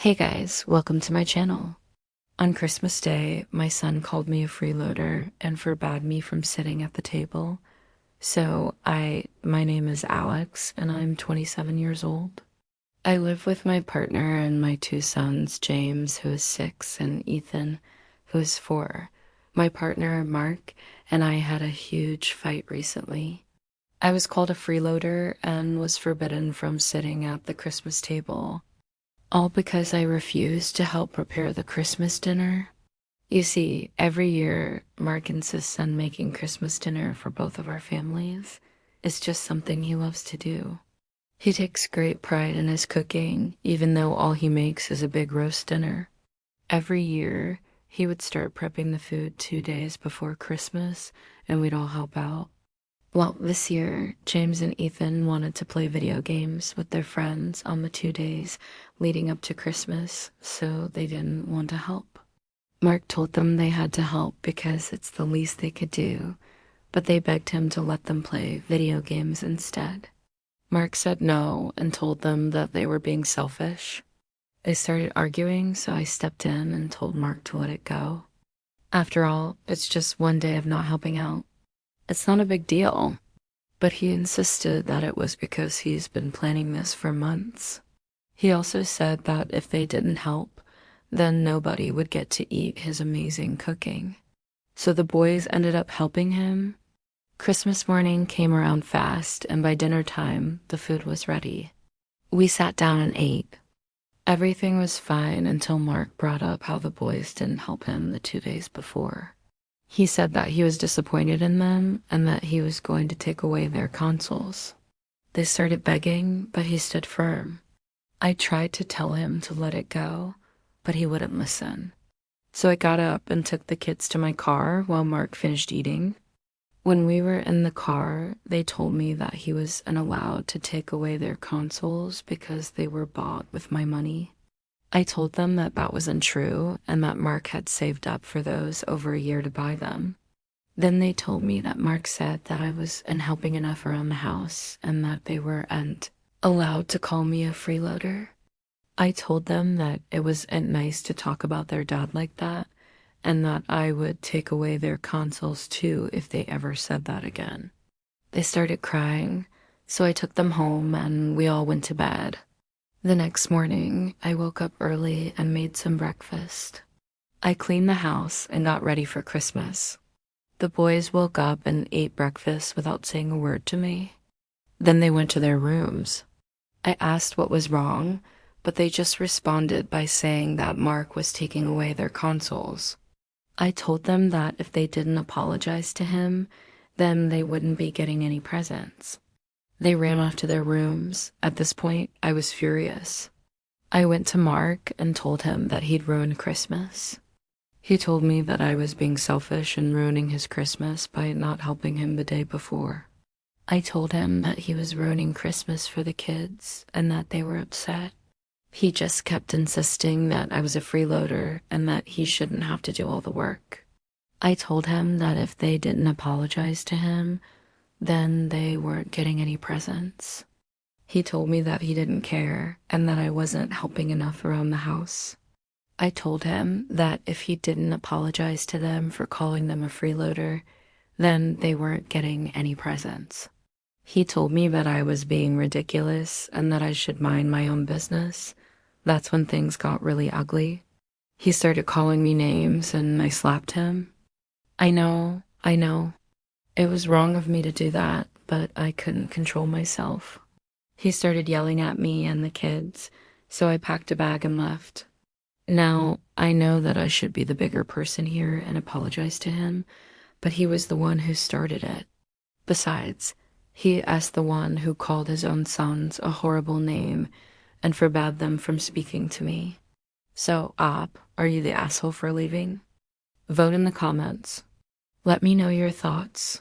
Hey guys, welcome to my channel. On Christmas Day, my son called me a freeloader and forbade me from sitting at the table. My name is Alex and I'm 27 years old. I live with my partner and my two sons, James, who is 6, and Ethan, who is 4. My partner, Mark, and I had a huge fight recently. I was called a freeloader and was forbidden from sitting at the Christmas table, all because I refused to help prepare the Christmas dinner. You see, every year, Mark insists on making Christmas dinner for both of our families. It's just something he loves to do. He takes great pride in his cooking, even though all he makes is a big roast dinner. Every year, he would start prepping the food 2 days before Christmas, and we'd all help out. Well, this year, James and Ethan wanted to play video games with their friends on the 2 days leading up to Christmas, so they didn't want to help. Mark told them they had to help because it's the least they could do, but they begged him to let them play video games instead. Mark said no and told them that they were being selfish. They started arguing, so I stepped in and told Mark to let it go. After all, it's just 1 day of not helping out. It's not a big deal, but he insisted that it was because he's been planning this for months. He also said that if they didn't help, then nobody would get to eat his amazing cooking. So the boys ended up helping him. Christmas morning came around fast, and by dinner time, the food was ready. We sat down and ate. Everything was fine until Mark brought up how the boys didn't help him the 2 days before. He said that he was disappointed in them and that he was going to take away their consoles. They started begging, but he stood firm. I tried to tell him to let it go, but he wouldn't listen. So I got up and took the kids to my car while Mark finished eating. When we were in the car, they told me that he wasn't allowed to take away their consoles because they were bought with my money. I told them that that wasn't true and that Mark had saved up for those over a year to buy them. Then they told me that Mark said that I wasn't helping enough around the house and that they weren't allowed to call me a freeloader. I told them that it wasn't nice to talk about their dad like that and that I would take away their consoles too if they ever said that again. They started crying, so I took them home and we all went to bed. The next morning, I woke up early and made some breakfast. I cleaned the house and got ready for Christmas. The boys woke up and ate breakfast without saying a word to me. Then they went to their rooms. I asked what was wrong, but they just responded by saying that Mark was taking away their consoles. I told them that if they didn't apologize to him, then they wouldn't be getting any presents. They ran off to their rooms. At this point, I was furious. I went to Mark and told him that he'd ruined Christmas. He told me that I was being selfish and ruining his Christmas by not helping him the day before. I told him that he was ruining Christmas for the kids and that they were upset. He just kept insisting that I was a freeloader and that he shouldn't have to do all the work. I told him that if they didn't apologize to him, then they weren't getting any presents. He told me that he didn't care and that I wasn't helping enough around the house. I told him that if he didn't apologize to them for calling them a freeloader, then they weren't getting any presents. He told me that I was being ridiculous and that I should mind my own business. That's when things got really ugly. He started calling me names and I slapped him. I know. It was wrong of me to do that, but I couldn't control myself. He started yelling at me and the kids, so I packed a bag and left. Now, I know that I should be the bigger person here and apologize to him, but he was the one who started it. Besides, he asked the one who called his own sons a horrible name and forbade them from speaking to me. So, Op, are you the asshole for leaving? Vote in the comments. Let me know your thoughts.